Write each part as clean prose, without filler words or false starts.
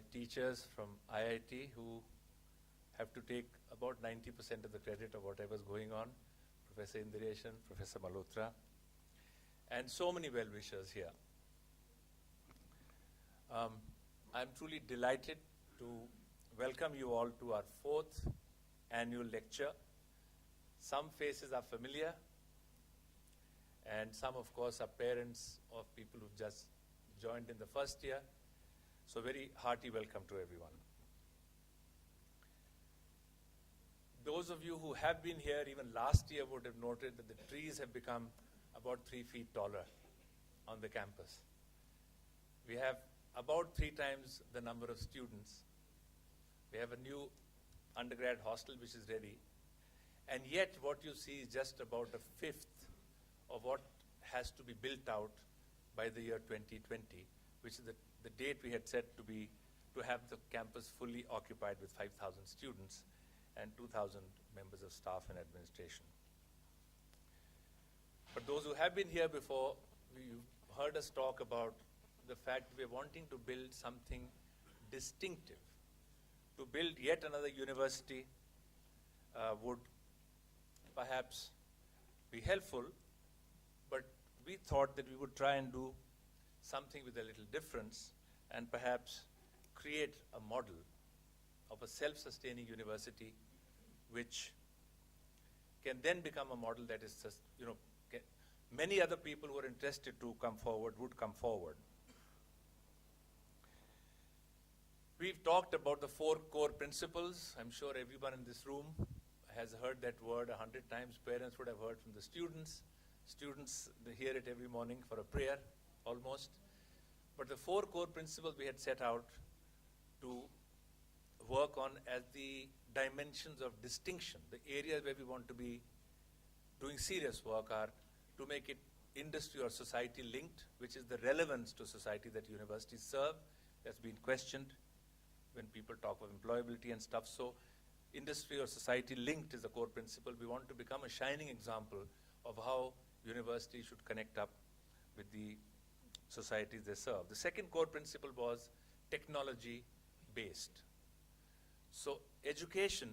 my teachers from IIT who have to take about 90% of the credit of whatever's going on, Professor Indireshan, Professor Malhotra, and so many well-wishers here. I'm truly delighted to welcome you all to our 4th annual lecture. Some faces are familiar, and some, of course, are parents of people who've just joined in the first year. So very hearty welcome to everyone. Those of you who have been here even last year would have noted that the trees have become about 3 feet taller on the campus. We have about 3 times the number of students. We have a new undergrad hostel which is ready. And yet what you see is just about a fifth of what has to be built out by the year 2020, which is the date we had set to have the campus fully occupied with 5,000 students and 2,000 members of staff and administration. But those who have been here before, you've heard us talk about the fact we're wanting to build something distinctive. To build yet another university would perhaps be helpful, but we thought that we would try and do something with a little difference and perhaps create a model of a self-sustaining university which can then become a model that is just, many other people who are interested to come forward would come forward. We've talked about the 4 core principles. I'm sure everyone in this room has heard that word 100 times. Parents would have heard from the students. Students, they hear it every morning for a prayer, almost. But the 4 core principles we had set out to work on as the dimensions of distinction, the areas where we want to be doing serious work are to make it industry or society linked, which is the relevance to society that universities serve. That's been questioned when people talk of employability and stuff. So industry or society linked is the core principle. We want to become a shining example of how universities should connect up with the societies they serve. The second core principle was technology-based. So education,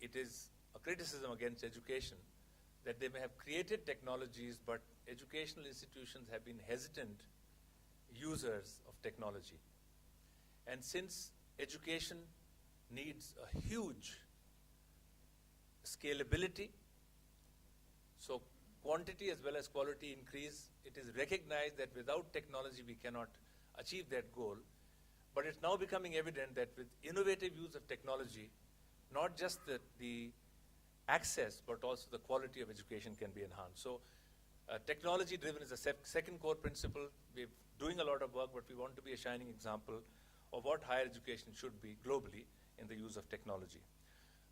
it is a criticism against education that they may have created technologies, but educational institutions have been hesitant users of technology. And since education needs a huge scalability, so quantity as well as quality increase, it is recognized that without technology we cannot achieve that goal. But it's now becoming evident that with innovative use of technology, not just the access, but also the quality of education can be enhanced. So technology-driven is the second core principle. We're doing a lot of work, but we want to be a shining example of what higher education should be globally in the use of technology.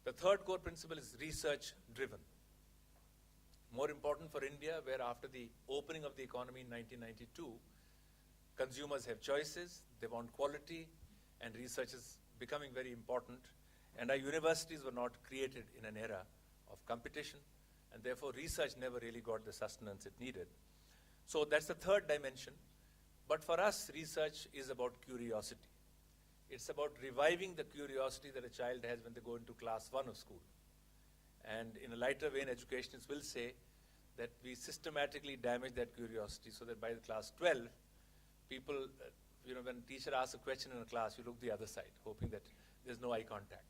The third core principle is research-driven. More important for India, where after the opening of the economy in 1992, consumers have choices, they want quality, and research is becoming very important. And our universities were not created in an era of competition, and therefore research never really got the sustenance it needed. So that's the third dimension. But for us, research is about curiosity. It's about reviving the curiosity that a child has when they go into class 1 of school. And in a lighter vein, educationists will say that we systematically damage that curiosity so that by the class 12, people, when a teacher asks a question in a class, you look the other side, hoping that there's no eye contact.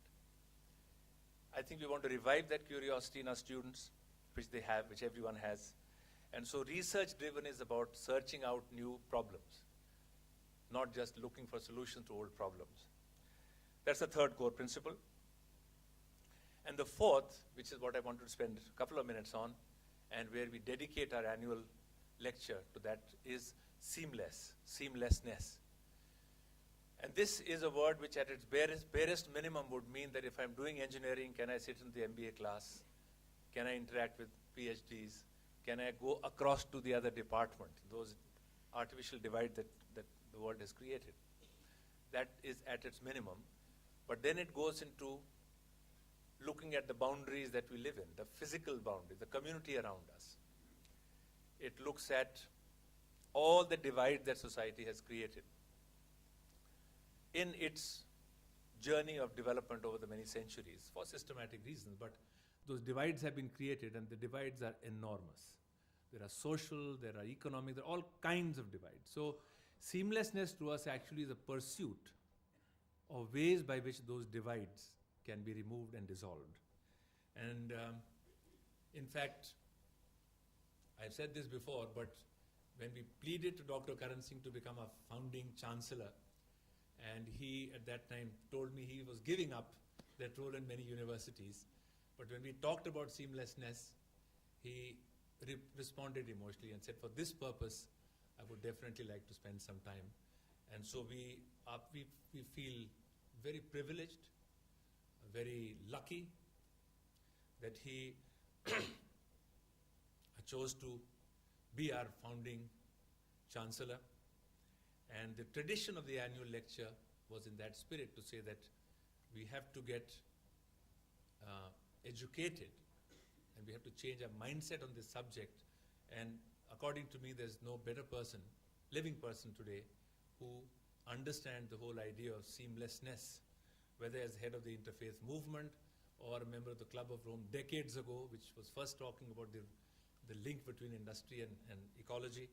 I think we want to revive that curiosity in our students, which they have, which everyone has. And so research-driven is about searching out new problems, not just looking for solutions to old problems. That's the third core principle. And the fourth, which is what I want to spend a couple of minutes on, and where we dedicate our annual lecture to that, is seamlessness. And this is a word which at its barest minimum would mean that if I'm doing engineering, can I sit in the MBA class? Can I interact with PhDs? Can I go across to the other department? Those artificial divide that the world has created. That is at its minimum. But then it goes into looking at the boundaries that we live in, the physical boundaries, the community around us. It looks at all the divides that society has created. in its journey of development over the many centuries for systematic reasons, but those divides have been created, and the divides are enormous. There are social, there are economic, there are all kinds of divides. So seamlessness to us actually is a pursuit of ways by which those divides can be removed and dissolved. And in fact, I've said this before, but when we pleaded to Dr. Karan Singh to become a founding chancellor, and he at that time told me he was giving up that role in many universities, but when we talked about seamlessness, he responded emotionally and said, for this purpose, I would definitely like to spend some time. And so we feel very privileged, very lucky that he chose to be our founding chancellor. And the tradition of the annual lecture was in that spirit, to say that we have to get educated and we have to change our mindset on this subject. And according to me, there's no better person, living person today, who understands the whole idea of seamlessness, whether as head of the interfaith movement or a member of the Club of Rome decades ago, which was first talking about the link between industry and ecology.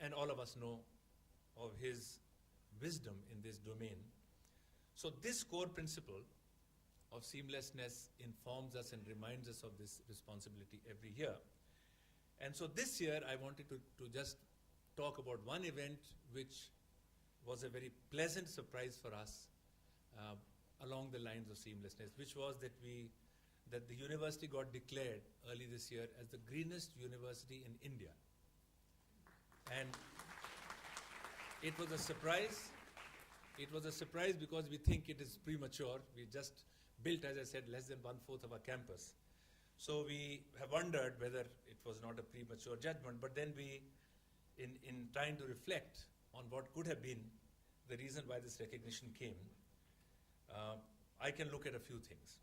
And all of us know of his wisdom in this domain. So this core principle of seamlessness informs us and reminds us of this responsibility every year. And so this year I wanted to just talk about one event which was a very pleasant surprise for us along the lines of seamlessness, which was that the university got declared early this year as the greenest university in India. And it was a surprise. It was a surprise because we think it is premature. We just built, as I said, less than 1/4 of our campus. So we have wondered whether it was not a premature judgment, but then we, in trying to reflect on what could have been the reason why this recognition came, I can look at a few things.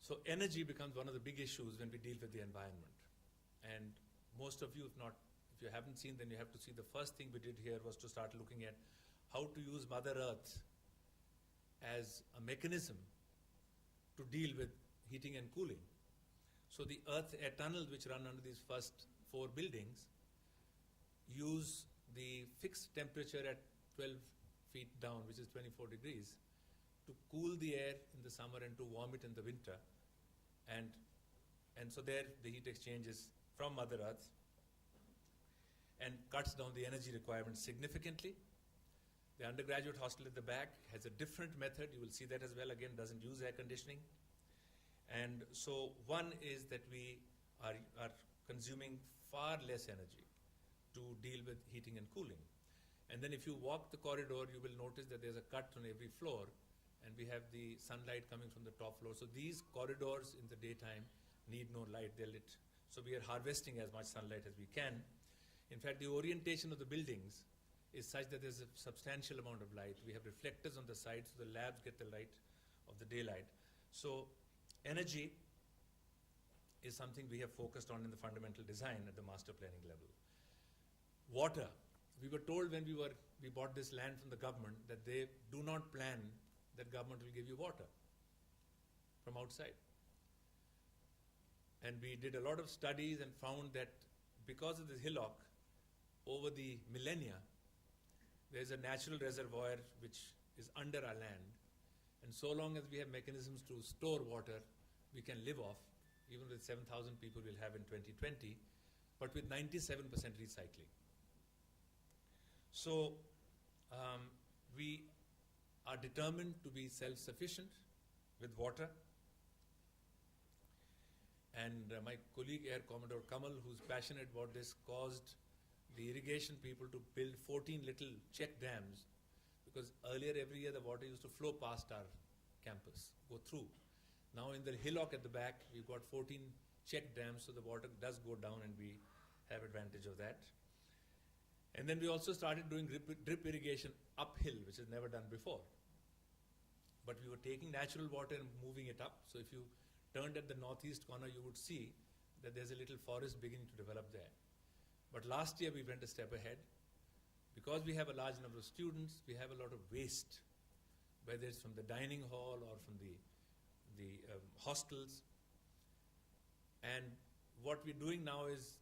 So energy becomes one of the big issues when we deal with the environment. And most of you, if you haven't seen, then you have to see the first thing we did here was to start looking at how to use Mother Earth as a mechanism to deal with heating and cooling. So the earth air tunnels which run under these first 4 buildings use the fixed temperature at 12 feet down, which is 24 degrees, to cool the air in the summer and to warm it in the winter. And so there the heat exchanges from Mother Earth and cuts down the energy requirements significantly. The undergraduate hostel at the back has a different method. You will see that as well. Again, doesn't use air conditioning. And so one is that we are consuming far less energy to deal with heating and cooling. And then if you walk the corridor, you will notice that there's a cut on every floor, and we have the sunlight coming from the top floor. So these corridors in the daytime need no light, they're lit. So we are harvesting as much sunlight as we can. In fact, the orientation of the buildings is such that there's a substantial amount of light. We have reflectors on the sides, so the labs get the light of the daylight. So energy is something we have focused on in the fundamental design at the master planning level. Water. We were told when we bought this land from the government that they do not plan that government will give you water from outside. And we did a lot of studies and found that because of this hillock, over the millennia, there's a natural reservoir which is under our land. And so long as we have mechanisms to store water, we can live off, even with 7,000 people we'll have in 2020, but with 97% recycling. So we are determined to be self-sufficient with water. And my colleague Air Commodore Kamal, who's passionate about this, caused the irrigation people to build 14 little check dams, because earlier every year the water used to flow past our campus, go through. Now in the hillock at the back, we've got 14 check dams, so the water does go down and we have advantage of that. And then we also started doing drip irrigation uphill, which is never done before. But we were taking natural water and moving it up. So if you turned at the northeast corner, you would see that there's a little forest beginning to develop there. But last year we went a step ahead. because we have a large number of students, we have a lot of waste, whether it's from the dining hall or from the hostels. And what we're doing now is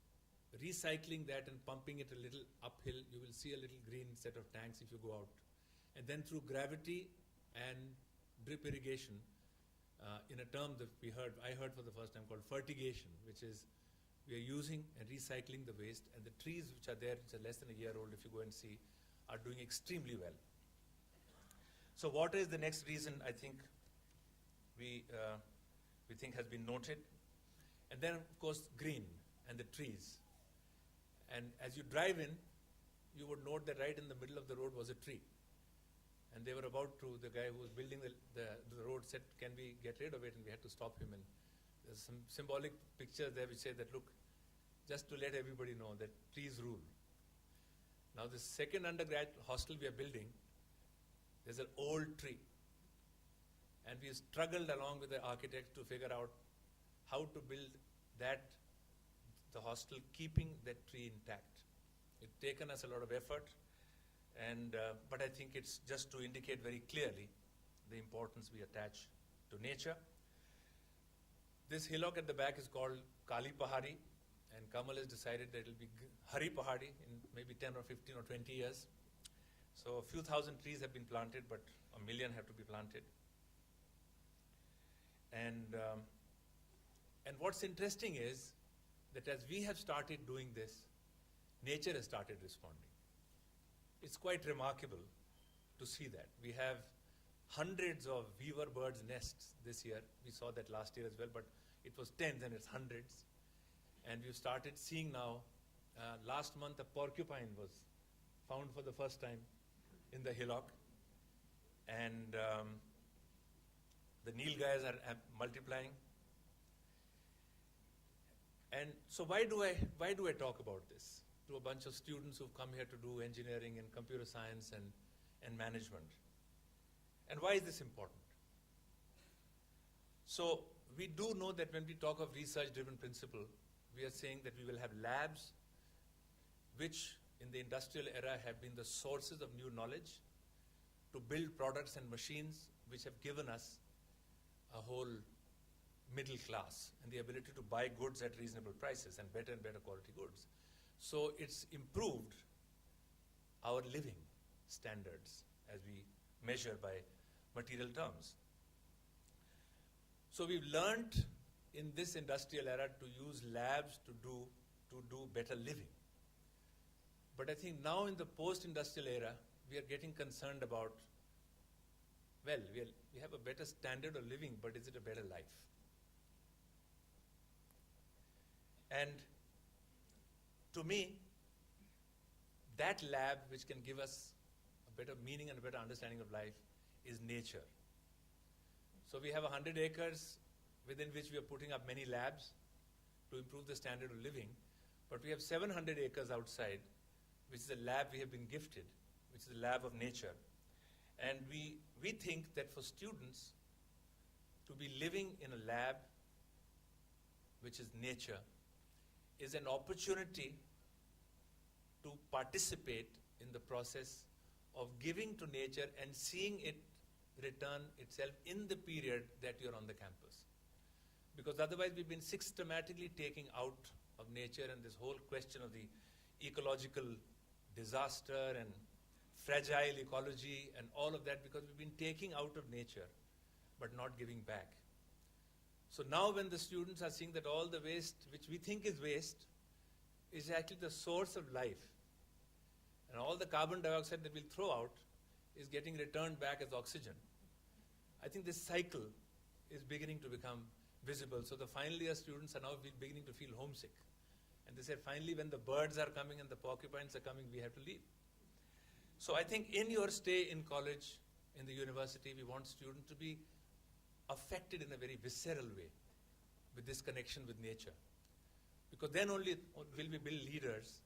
recycling that and pumping it a little uphill. You will see a little green set of tanks if you go out. And then through gravity and drip irrigation, in a term that I heard for the first time called fertigation, which is we are using and recycling the waste, and the trees which are there, which are less than a year old, if you go and see, are doing extremely well. So water is the next reason I think we think has been noted. And then, of course, green and the trees. And as you drive in, you would note that right in the middle of the road was a tree. And they were about to, the guy who was building the road said, can we get rid of it? And we had to stop him. And there's some symbolic pictures there which say that, look, just to let everybody know that trees rule. Now the second undergrad hostel we are building, there's an old tree. And we struggled along with the architects to figure out how to build the hostel, keeping that tree intact. It's taken us a lot of effort, but I think it's just to indicate very clearly the importance we attach to nature. This hillock at the back is called Kali Pahari, and Kamal has decided that it will be Hari Pahari in maybe 10 or 15 or 20 years. So a few thousand trees have been planted, but 1 million have to be planted. And what's interesting is that as we have started doing this, nature has started responding. It's quite remarkable to see that. We have hundreds of weaver birds' nests this year. We saw that last year as well, but it was tens and it's hundreds. And we've started seeing now, last month a porcupine was found for the first time in the hillock. And the nilgayas are multiplying. And so why do I talk about this to a bunch of students who've come here to do engineering and computer science and management? And why is this important? So we do know that when we talk of research-driven principle, we are saying that we will have labs which in the industrial era have been the sources of new knowledge to build products and machines which have given us a whole middle class and the ability to buy goods at reasonable prices and better quality goods. So it's improved our living standards as we measure by material terms. So we've learned in this industrial era to use labs to do better living. But I think now in the post-industrial era, we are getting concerned about, well, we have a better standard of living, but is it a better life? And to me, that lab which can give us a better meaning and a better understanding of life is nature. So we have 100 acres within which we are putting up many labs to improve the standard of living, but we have 700 acres outside, which is a lab we have been gifted, which is the lab of nature. And we think that for students to be living in a lab which is nature is an opportunity to participate in the process of giving to nature and seeing it return itself in the period that you're on the campus. Because otherwise we've been systematically taking out of nature, and this whole question of the ecological disaster and fragile ecology and all of that, because we've been taking out of nature but not giving back. So now when the students are seeing that all the waste which we think is waste is actually the source of life, and all the carbon dioxide that we'll throw out is getting returned back as oxygen, I think this cycle is beginning to become visible. So the final year students are now beginning to feel homesick. And they said, finally, when the birds are coming and the porcupines are coming, we have to leave. So I think in your stay in college, in the university, we want students to be affected in a very visceral way with this connection with nature. Because then only will we build leaders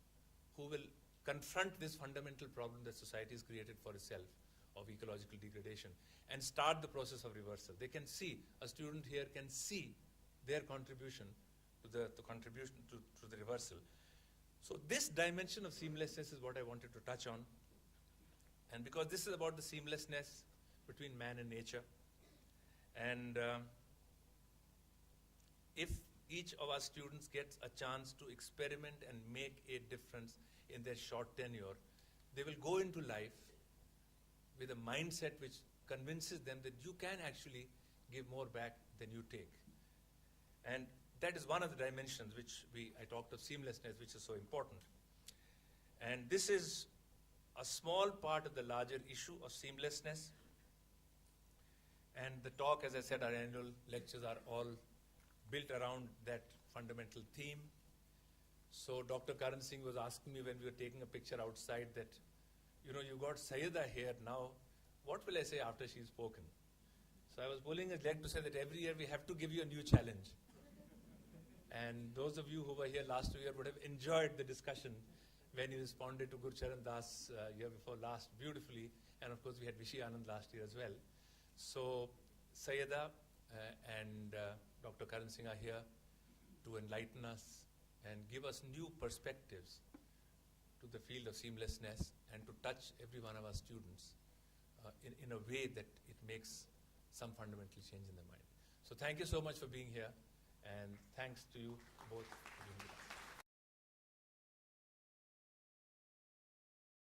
who will confront this fundamental problem that society has created for itself of ecological degradation and start the process of reversal. They can see, a student here can see their contribution to the contribution to the reversal. So this dimension of seamlessness is what I wanted to touch on. And because this is about the seamlessness between man and nature, and if each of our students gets a chance to experiment and make a difference in their short tenure, they will go into life with a mindset which convinces them that you can actually give more back than you take. And that is one of the dimensions which I talked of seamlessness, which is so important. And this is a small part of the larger issue of seamlessness. And the talk, as I said, our annual lectures are all built around that fundamental theme. So Dr. Karan Singh was asking me when we were taking a picture outside that, you know, you got Sayyida here now, what will I say after she's spoken? So I was pulling his leg to say that every year we have to give you a new challenge. And those of you who were here last year would have enjoyed the discussion when he responded to Gurcharan Das year before last beautifully. And of course we had Vishi Anand last year as well. So Sayyida and Dr. Karan Singh are here to enlighten us and give us new perspectives to the field of seamlessness and to touch every one of our students in a way that it makes some fundamental change in their mind. So thank you so much for being here, and thanks to you both.